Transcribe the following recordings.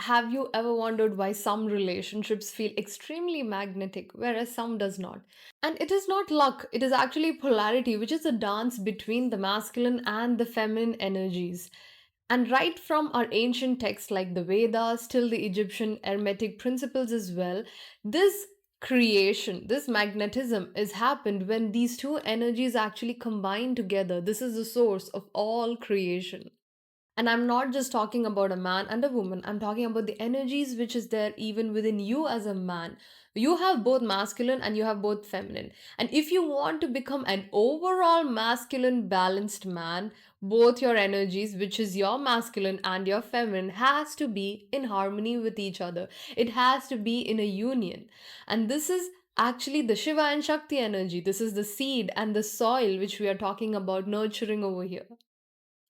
have you ever wondered why some relationships feel extremely magnetic, whereas some does not? And it is not luck, it is actually polarity, which is a dance between the masculine and the feminine energies. And right from our ancient texts like the Vedas till the Egyptian Hermetic principles as well, this creation, this magnetism is happened when these two energies actually combine together. This is the source of all creation. And I'm not just talking about a man and a woman, I'm talking about the energies which is there even within you as a man. You have both masculine and you have both feminine. And if you want to become an overall masculine balanced man, both your energies, which is your masculine and your feminine, has to be in harmony with each other. It has to be in a union. And this is actually the Shiva and Shakti energy. This is the seed and the soil which we are talking about nurturing over here.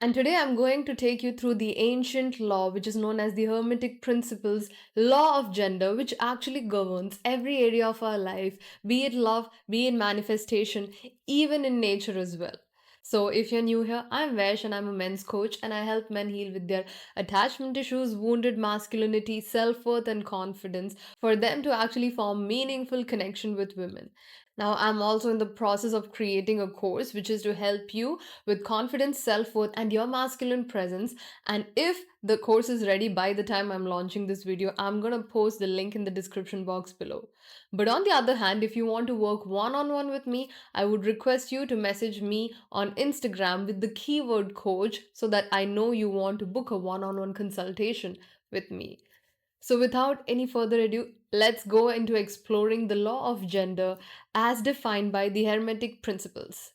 And today I'm going to take you through the ancient law, which is known as the Hermetic Principles, law of gender, which actually governs every area of our life, be it love, be it manifestation, even in nature as well. So, if you're new here, I'm Vesh and I'm a men's coach and I help men heal with their attachment issues, wounded masculinity, self worth, and confidence for them to actually form meaningful connection with women. Now, I'm also in the process of creating a course which is to help you with confidence, self worth, and your masculine presence. And if the course is ready by the time I'm launching this video, I'm going to post the link in the description box below. But on the other hand, if you want to work one on one with me, I would request you to message me on Instagram with the keyword coach so that I know you want to book a one on one consultation with me. So, without any further ado, let's go into exploring the law of gender as defined by the Hermetic principles.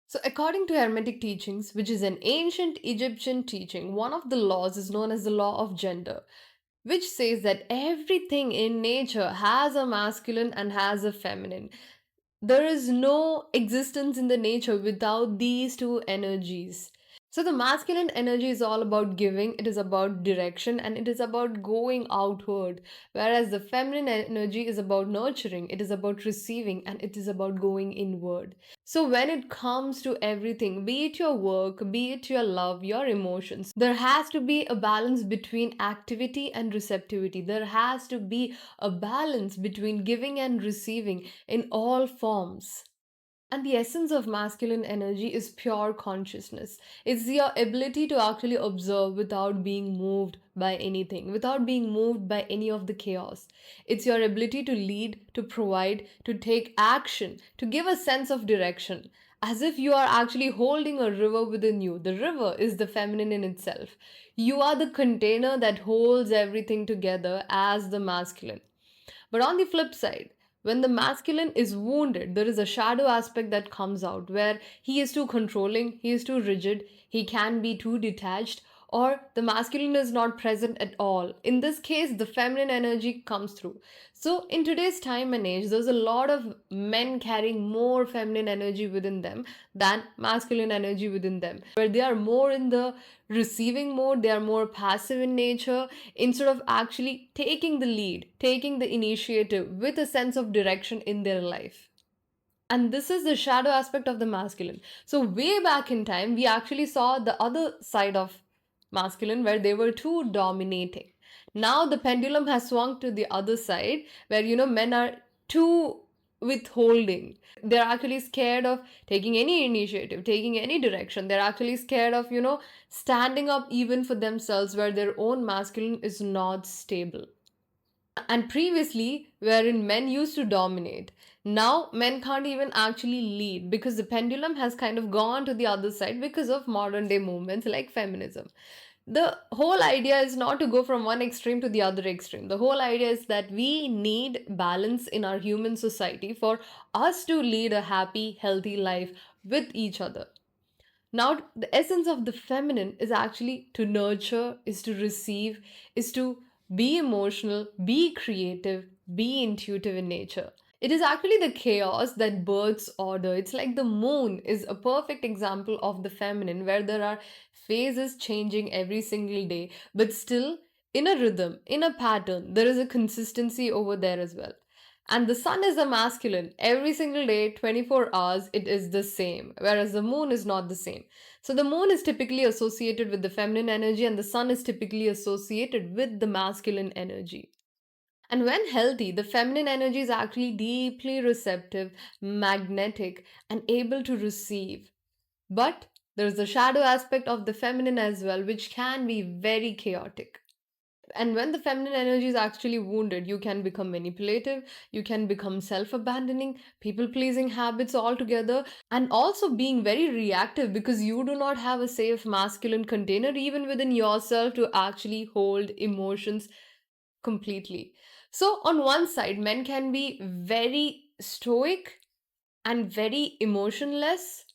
So, according to Hermetic teachings, which is an ancient Egyptian teaching, one of the laws is known as the law of gender, which says that everything in nature has a masculine and has a feminine. There is no existence in the nature without these two energies. So, the masculine energy is all about giving, it is about direction, and it is about going outward. Whereas the feminine energy is about nurturing, it is about receiving, and it is about going inward. So, when it comes to everything, be it your work, be it your love, your emotions, there has to be a balance between activity and receptivity. There has to be a balance between giving and receiving in all forms. And the essence of masculine energy is pure consciousness. It's your ability to actually observe without being moved by anything, without being moved by any of the chaos. It's your ability to lead, to provide, to take action, to give a sense of direction, as if you are actually holding a river within you. The river is the feminine in itself. You are the container that holds everything together as the masculine. But on the flip side, when the masculine is wounded, there is a shadow aspect that comes out where he is too controlling, he is too rigid, he can be too detached, or the masculine is not present at all. In this case, the feminine energy comes through. So, in today's time and age, there's a lot of men carrying more feminine energy within them than masculine energy within them, where they are more in the receiving mode, they are more passive in nature instead of actually taking the lead, taking the initiative with a sense of direction in their life. And this is the shadow aspect of the masculine. So, way back in time, we actually saw the other side of masculine where they were too dominating. Now, the pendulum has swung to the other side where, men are too withholding. They're actually scared of taking any initiative, taking any direction. They're actually scared of, standing up even for themselves where their own masculine is not stable. And previously, wherein men used to dominate, now men can't even actually lead because the pendulum has kind of gone to the other side because of modern day movements like feminism. The whole idea is not to go from one extreme to the other extreme. The whole idea is that we need balance in our human society for us to lead a happy, healthy life with each other. Now, the essence of the feminine is actually to nurture, is to receive, is to be emotional, be creative, be intuitive in nature. It is actually the chaos that births order. It's like the moon is a perfect example of the feminine, where there are phases changing every single day, but still in a rhythm, in a pattern, there is a consistency over there as well. And the sun is a masculine. Every single day, 24 hours, it is the same, whereas the moon is not the same. So the moon is typically associated with the feminine energy, and the sun is typically associated with the masculine energy. And when healthy, the feminine energy is actually deeply receptive, magnetic, and able to receive. But there's the shadow aspect of the feminine as well, which can be very chaotic. And when the feminine energy is actually wounded, you can become manipulative, you can become self abandoning, people pleasing habits altogether, and also being very reactive because you do not have a safe masculine container even within yourself to actually hold emotions completely. So, on one side, men can be very stoic and very emotionless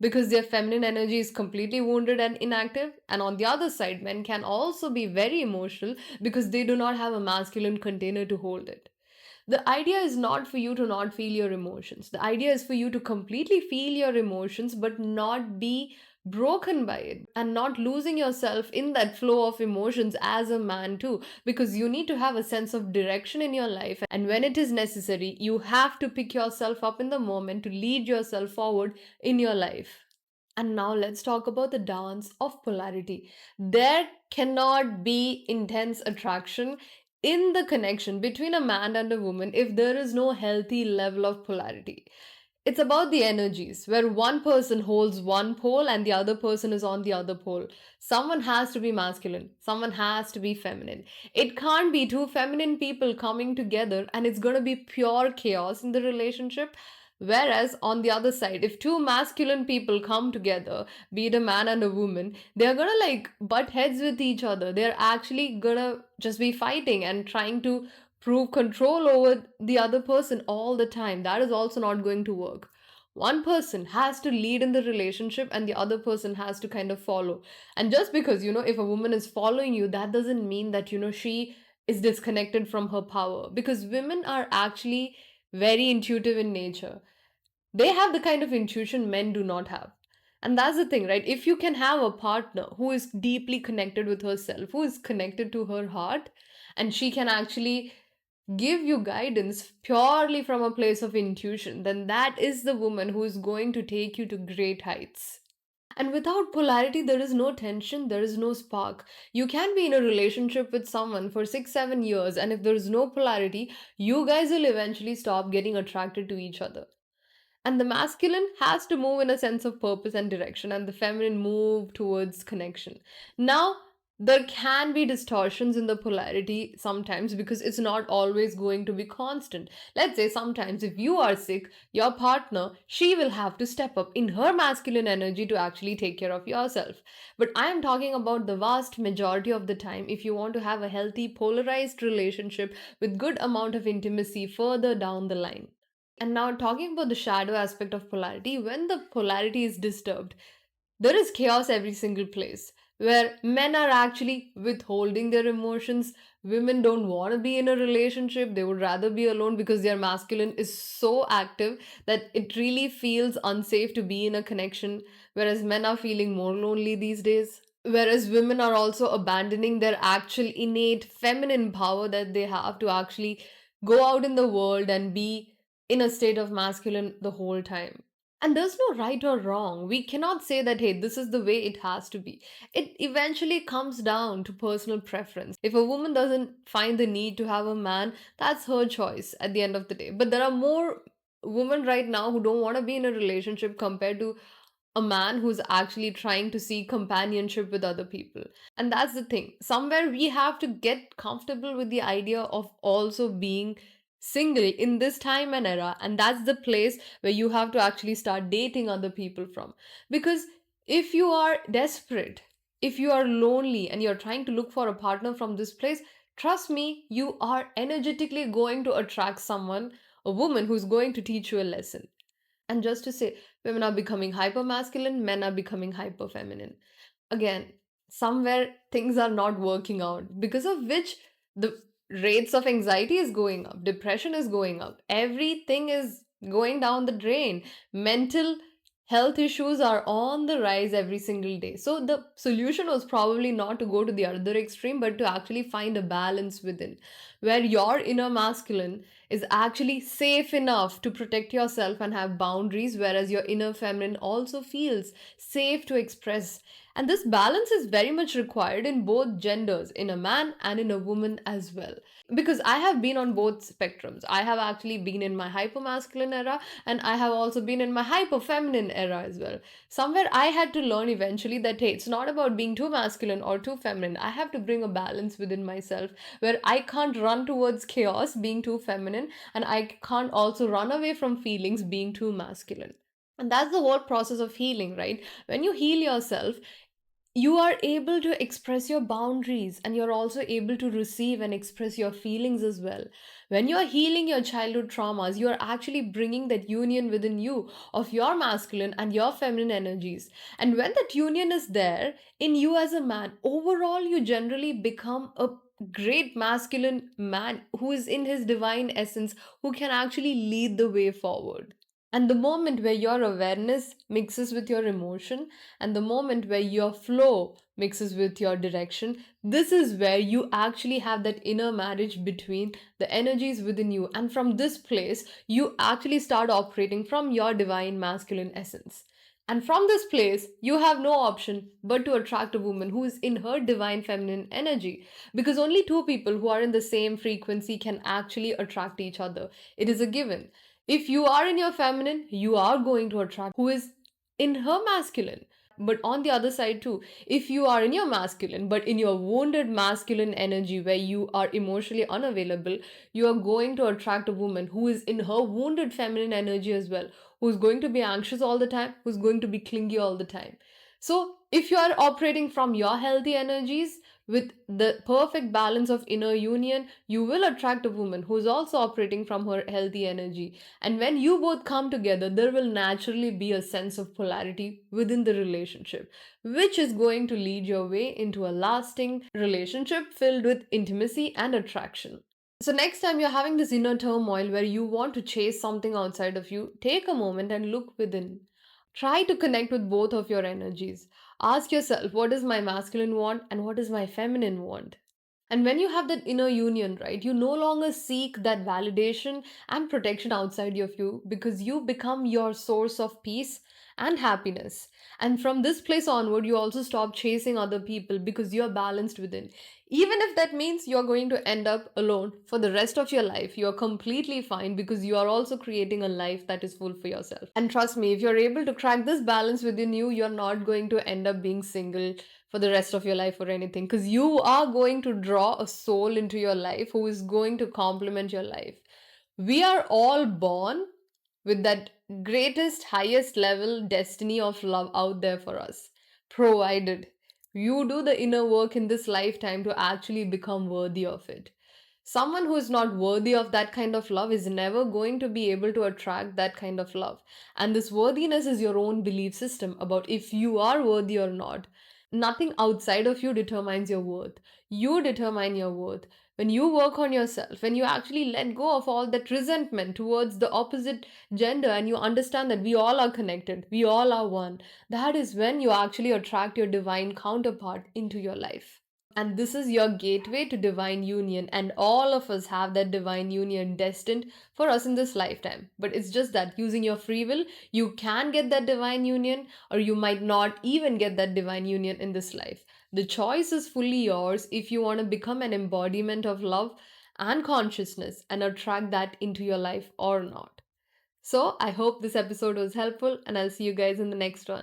because their feminine energy is completely wounded and inactive. And on the other side, men can also be very emotional because they do not have a masculine container to hold it. The idea is not for you to not feel your emotions. The idea is for you to completely feel your emotions but not be broken by it and not losing yourself in that flow of emotions as a man too, because you need to have a sense of direction in your life, and when it is necessary you have to pick yourself up in the moment to lead yourself forward in your life. And now let's talk about the dance of polarity. There cannot be intense attraction in the connection between a man and a woman if there is no healthy level of polarity. It's about the energies where one person holds one pole and the other person is on the other pole. Someone has to be masculine, someone has to be feminine. It can't be two feminine people coming together and it's going to be pure chaos in the relationship. Whereas on the other side, if two masculine people come together, be it a man and a woman, they're gonna like butt heads with each other. They're actually gonna just be fighting and trying to prove control over the other person all the time. That is also not going to work. One person has to lead in the relationship and the other person has to kind of follow. And just because, if a woman is following you, that doesn't mean that, she is disconnected from her power, because women are actually very intuitive in nature. They have the kind of intuition men do not have. And that's the thing, right? If you can have a partner who is deeply connected with herself, who is connected to her heart, and she can actually give you guidance purely from a place of intuition, then that is the woman who is going to take you to great heights. And without polarity, there is no tension, there is no spark. You can be in a relationship with someone for 6, 7 years, and if there is no polarity, you guys will eventually stop getting attracted to each other. And the masculine has to move in a sense of purpose and direction, and the feminine move towards connection. Now, there can be distortions in the polarity sometimes because it's not always going to be constant. Let's say sometimes if you are sick, your partner, she will have to step up in her masculine energy to actually take care of yourself. But I am talking about the vast majority of the time if you want to have a healthy polarized relationship with good amount of intimacy further down the line. And now, talking about the shadow aspect of polarity, when the polarity is disturbed, there is chaos every single place where men are actually withholding their emotions. Women don't want to be in a relationship, they would rather be alone because their masculine is so active that it really feels unsafe to be in a connection, whereas men are feeling more lonely these days. Whereas women are also abandoning their actual innate feminine power that they have to actually go out in the world and be in a state of masculine the whole time. And there's no right or wrong. We cannot say that, hey, this is the way it has to be. It eventually comes down to personal preference. If a woman doesn't find the need to have a man, that's her choice at the end of the day. But there are more women right now who don't want to be in a relationship compared to a man who's actually trying to seek companionship with other people. And that's the thing. Somewhere we have to get comfortable with the idea of also being single in this time and era. And that's the place where you have to actually start dating other people from. Because if you are desperate, if you are lonely and you're trying to look for a partner from this place, trust me, you are energetically going to attract someone, a woman who's going to teach you a lesson. And just to say, women are becoming hyper masculine, men are becoming hyper feminine. Again, somewhere things are not working out, because of which the rates of anxiety is going up, depression is going up, everything is going down the drain. Mental Health issues are on the rise every single day. So the solution was probably not to go to the other extreme, but to actually find a balance within, where your inner masculine is actually safe enough to protect yourself and have boundaries, whereas your inner feminine also feels safe to express. And this balance is very much required in both genders, in a man and in a woman as well. Because I have been on both spectrums. I have actually been in my hypermasculine era, and I have also been in my hyper feminine era as well. Somewhere I had to learn eventually that hey, it's not about being too masculine or too feminine. I have to bring a balance within myself where I can't run towards chaos being too feminine, and I can't also run away from feelings being too masculine. And that's the whole process of healing, right? When you heal yourself, you are able to express your boundaries, and you're also able to receive and express your feelings as well. When you're healing your childhood traumas, you're actually bringing that union within you of your masculine and your feminine energies. And when that union is there in you as a man, overall, you generally become a great masculine man who is in his divine essence, who can actually lead the way forward. And the moment where your awareness mixes with your emotion, and the moment where your flow mixes with your direction, this is where you actually have that inner marriage between the energies within you. And from this place, you actually start operating from your divine masculine essence. And from this place, you have no option but to attract a woman who is in her divine feminine energy. Because only two people who are in the same frequency can actually attract each other. It is a given. If you are in your feminine, you are going to attract who is in her masculine. But on the other side, too, if you are in your masculine, but in your wounded masculine energy where you are emotionally unavailable, you are going to attract a woman who is in her wounded feminine energy as well, who's going to be anxious all the time, who's going to be clingy all the time. So, if you are operating from your healthy energies with the perfect balance of inner union, you will attract a woman who is also operating from her healthy energy. And when you both come together, there will naturally be a sense of polarity within the relationship, which is going to lead your way into a lasting relationship filled with intimacy and attraction. So, next time you're having this inner turmoil where you want to chase something outside of you, take a moment and look within. Try to connect with both of your energies. Ask yourself, what does my masculine want and what does my feminine want? And when you have that inner union, right, you no longer seek that validation and protection outside of you, because you become your source of peace and happiness. And from this place onward, you also stop chasing other people because you're balanced within. Even if that means you're going to end up alone for the rest of your life, you're completely fine because you are also creating a life that is full for yourself. And trust me, if you're able to crack this balance within you, you're not going to end up being single for the rest of your life or anything, because you are going to draw a soul into your life who is going to complement your life. We are all born with that greatest, highest level destiny of love out there for us, provided you do the inner work in this lifetime to actually become worthy of it. Someone who is not worthy of that kind of love is never going to be able to attract that kind of love. And this worthiness is your own belief system about if you are worthy or not. Nothing outside of you determines your worth. You determine your worth. When you work on yourself, when you actually let go of all that resentment towards the opposite gender, and you understand that we all are connected, we all are one, that is when you actually attract your divine counterpart into your life. And this is your gateway to divine union, and all of us have that divine union destined for us in this lifetime. But it's just that using your free will, you can get that divine union, or you might not even get that divine union in this life. The choice is fully yours if you want to become an embodiment of love and consciousness and attract that into your life or not. So, I hope this episode was helpful, and I'll see you guys in the next one.